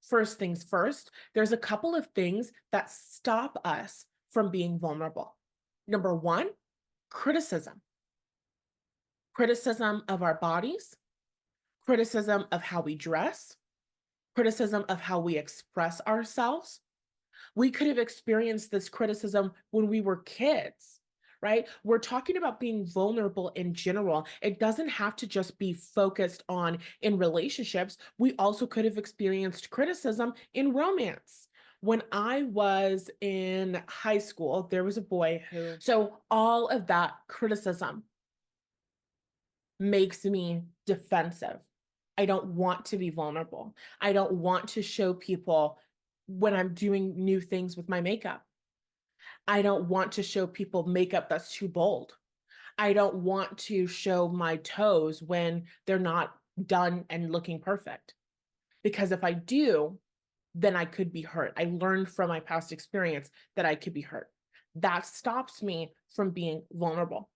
first things first, there's a couple of things that stop us from being vulnerable. Number one, criticism. Criticism of our bodies, criticism of how we dress, criticism of how we express ourselves. We could have experienced this criticism when we were kids, right? We're talking about being vulnerable in general. It doesn't have to just be focused on in relationships. We also could have experienced criticism in romance. When I was in high school, there was a boy who, so all of that criticism makes me defensive. I don't want to be vulnerable. I don't want to show people when I'm doing new things with my makeup. I don't want to show people makeup that's too bold. I don't want to show my toes when they're not done and looking perfect. Because if I do, then I could be hurt. I learned from my past experience that I could be hurt. That stops me from being vulnerable.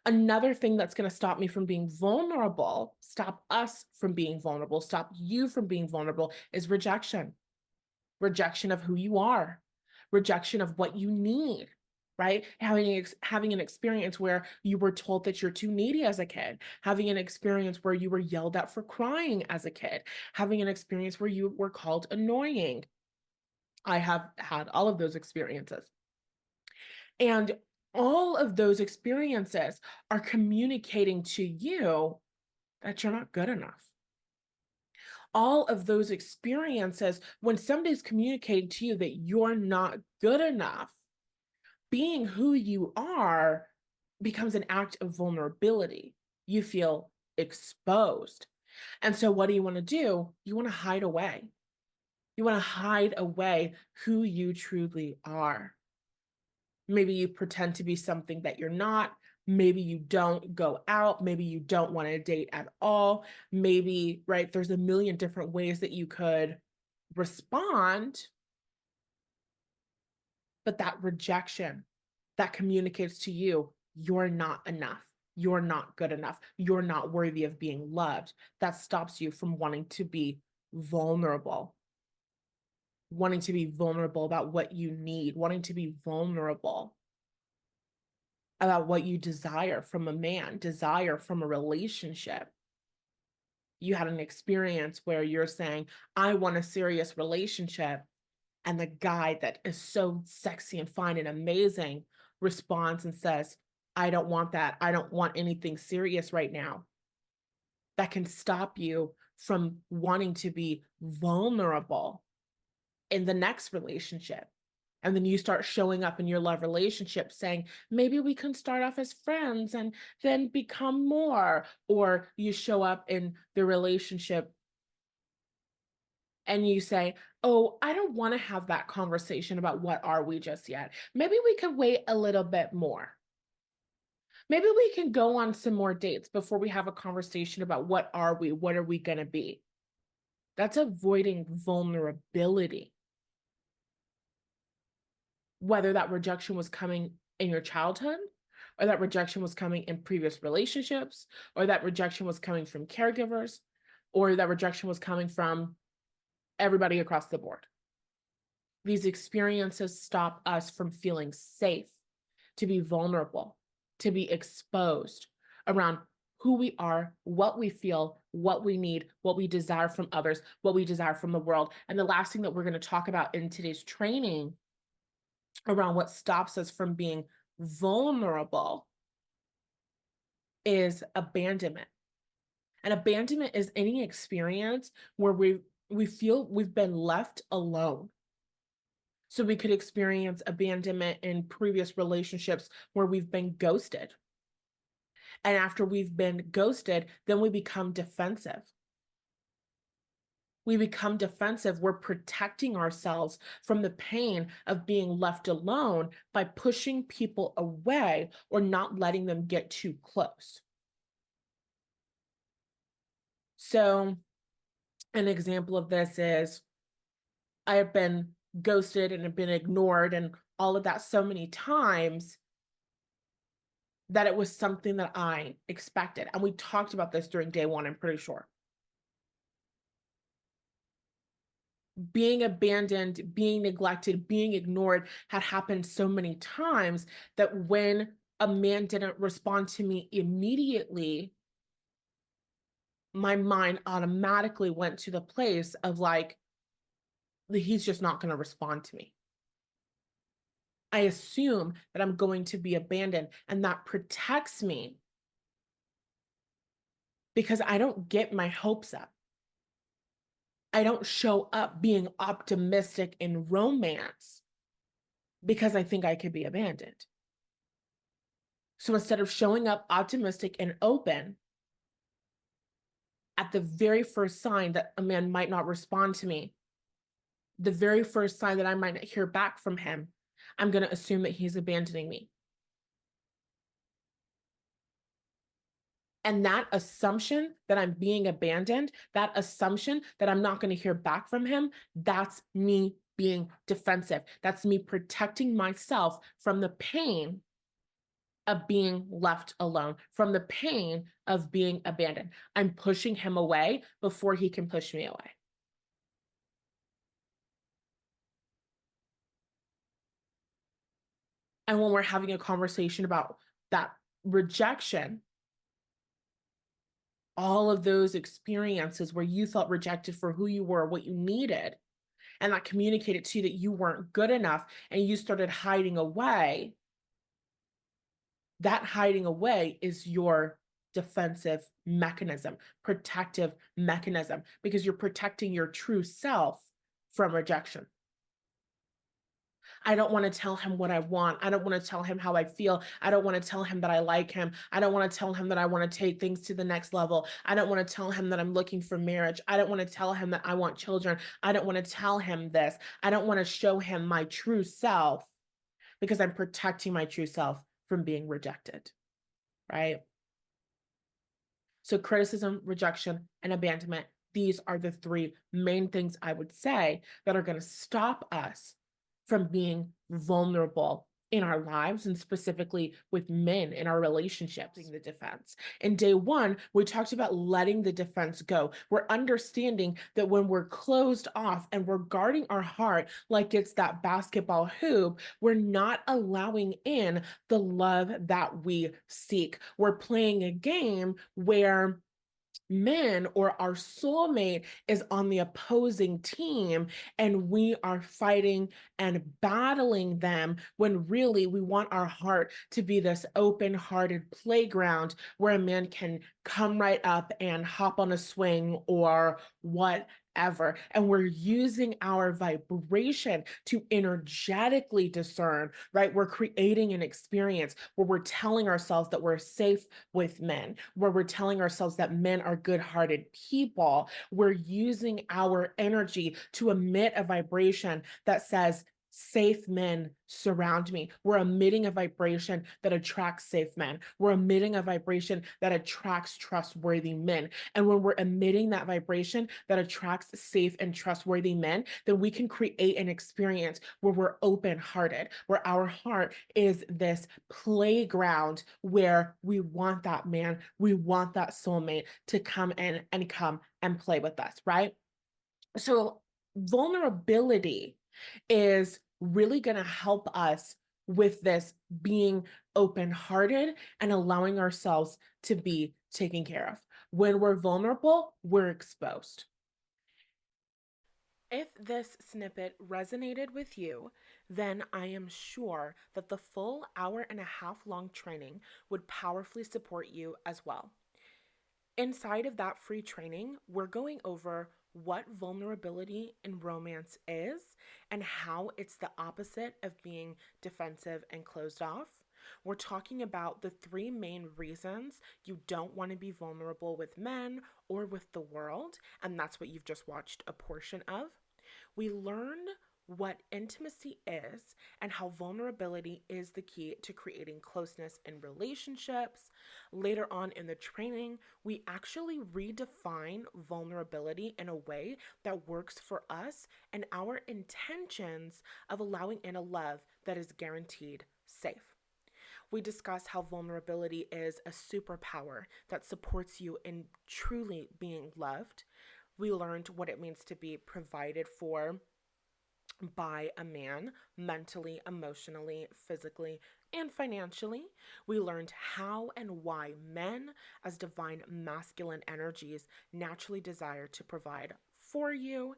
Another thing that's going to stop me from being vulnerable, stop us from being vulnerable, stop you from being vulnerable is rejection. Rejection of who you are, rejection of what you need, right? Having an experience where you were told that you're too needy as a kid, having an experience where you were yelled at for crying as a kid, having an experience where you were called annoying. I have had all of those experiences. And all of those experiences are communicating to you that you're not good enough. All of those experiences, when somebody's communicating to you that you're not good enough, being who you are becomes an act of vulnerability. You feel exposed. And so, what do? You want to hide away. You want to hide away who you truly are. Maybe you pretend to be something that you're not. Maybe you don't go out. Maybe you don't want to date at all. Maybe, right, there's a million different ways that you could respond. But that rejection that communicates to you, you're not enough. You're not good enough. You're not worthy of being loved. That stops you from wanting to be vulnerable, wanting to be vulnerable about what you need, wanting to be vulnerable about what you desire from a man, desire from a relationship. You had an experience where you're saying, I want a serious relationship. And the guy that is so sexy and fine and amazing responds and says, I don't want that. I don't want anything serious right now. That can stop you from wanting to be vulnerable in the next relationship. And then you start showing up in your love relationship saying, maybe we can start off as friends and then become more. Or you show up in the relationship and you say, oh, I don't want to have that conversation about what are we just yet. Maybe we could wait a little bit more. Maybe we can go on some more dates before we have a conversation about what are we? What are we going to be? That's avoiding vulnerability. Whether that rejection was coming in your childhood, or that rejection was coming in previous relationships, or that rejection was coming from caregivers, or that rejection was coming from everybody across the board. These experiences stop us from feeling safe, to be vulnerable, to be exposed around who we are, what we feel, what we need, what we desire from others, what we desire from the world. And the last thing that we're going to talk about in today's training around what stops us from being vulnerable is abandonment. And abandonment is any experience where we feel we've been left alone. So we could experience abandonment in previous relationships where we've been ghosted. And after we've been ghosted, then we become defensive. We become defensive. We're protecting ourselves from the pain of being left alone by pushing people away or not letting them get too close. So, an example of this is I have been ghosted and have been ignored and all of that so many times that it was something that I expected. And we talked about this during day one, I'm pretty sure. being abandoned, being neglected, being ignored had happened so many times that when a man didn't respond to me immediately, my mind automatically went to the place of like, he's just not going to respond to me. I assume that I'm going to be abandoned, and that protects me because I don't get my hopes up. I don't show up being optimistic in romance because I think I could be abandoned. So instead of showing up optimistic and open at the very first sign that a man might not respond to me, the very first sign that I might not hear back from him, I'm going to assume that he's abandoning me. And that assumption that I'm being abandoned, that assumption that I'm not going to hear back from him, that's me being defensive. That's me protecting myself from the pain of being left alone, from the pain of being abandoned. I'm pushing him away before he can push me away. And when we're having a conversation about that rejection, all of those experiences where you felt rejected for who you were, what you needed, and that communicated to you that you weren't good enough and you started hiding away, that hiding away is your defensive mechanism, protective mechanism, because you're protecting your true self from rejection. I don't want to tell him what I want. I don't want to tell him how I feel. I don't want to tell him that I like him. I don't want to tell him that I want to take things to the next level. I don't want to tell him that I'm looking for marriage. I don't want to tell him that I want children. I don't want to tell him this. I don't want to show him my true self because I'm protecting my true self from being rejected, right? So criticism, rejection, and abandonment, these are the three main things I would say that are going to stop us from being vulnerable in our lives, and specifically with men in our relationships. The defense. In day one, we talked about letting the defense go. We're understanding that when we're closed off and we're guarding our heart like it's that basketball hoop, we're not allowing in the love that we seek. We're playing a game where men or our soulmate is on the opposing team and we are fighting and battling them when really we want our heart to be this open-hearted playground where a man can come right up and hop on a swing or whatever. And we're using our vibration to energetically discern, right? We're creating an experience where we're telling ourselves that we're safe with men, where we're telling ourselves that men are good-hearted people. We're using our energy to emit a vibration that says, safe men surround me. We're emitting a vibration that attracts safe men. We're emitting a vibration that attracts trustworthy men. And when we're emitting that vibration that attracts safe and trustworthy men, then we can create an experience where we're open-hearted, where our heart is this playground where we want that man, we want that soulmate to come in and come and play with us, right? So vulnerability is really going to help us with this being open-hearted and allowing ourselves to be taken care of. When we're vulnerable, we're exposed. If this snippet resonated with you, then I am sure that the full hour-and-a-half long training would powerfully support you as well. Inside of that free training, we're going over what vulnerability in romance is and how it's the opposite of being defensive and closed off. We're talking about the three main reasons you don't want to be vulnerable with men or with the world, and that's what you've just watched a portion of. We learn what intimacy is and how vulnerability is the key to creating closeness in relationships. Later on in the training, we actually redefine vulnerability in a way that works for us and our intentions of allowing in a love that is guaranteed safe. We discuss how vulnerability is a superpower that supports you in truly being loved. We learned what it means to be provided for by a man mentally, emotionally, physically, and financially. We learned how and why men, as divine masculine energies, naturally desire to provide for you.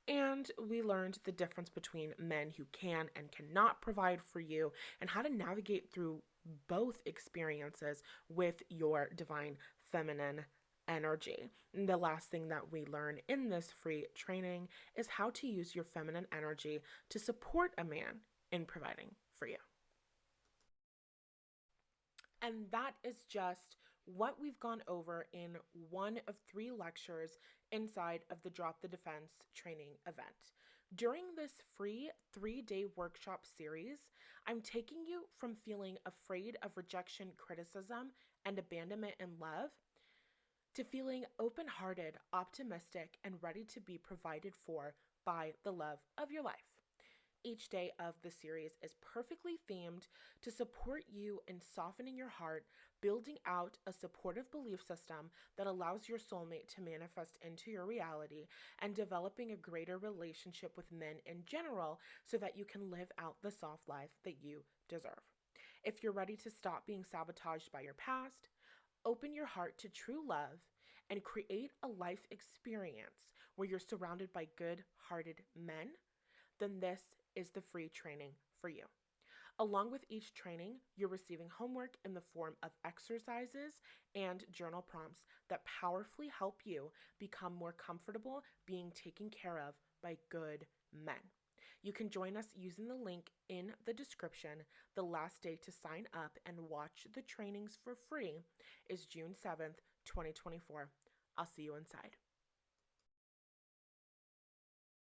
And we learned the difference between men who can and cannot provide for you and how to navigate through both experiences with your divine feminine energy. And the last thing that we learn in this free training is how to use your feminine energy to support a man in providing for you. And that is just what we've gone over in one of 3 lectures inside of the Drop the Defense training event. During this free 3-day workshop series, I'm taking you from feeling afraid of rejection, criticism, and abandonment in love to feeling open hearted, optimistic, and ready to be provided for by the love of your life. Each day of the series is perfectly themed to support you in softening your heart, building out a supportive belief system that allows your soulmate to manifest into your reality, and developing a greater relationship with men in general so that you can live out the soft life that you deserve. If you're ready to stop being sabotaged by your past, open your heart to true love, and create a life experience where you're surrounded by good hearted men, then this is the free training for you. Along with each training, you're receiving homework in the form of exercises and journal prompts that powerfully help you become more comfortable being taken care of by good men. You can join us using the link in the description. The last day to sign up and watch the trainings for free is June 7th, 2024. I'll see you inside.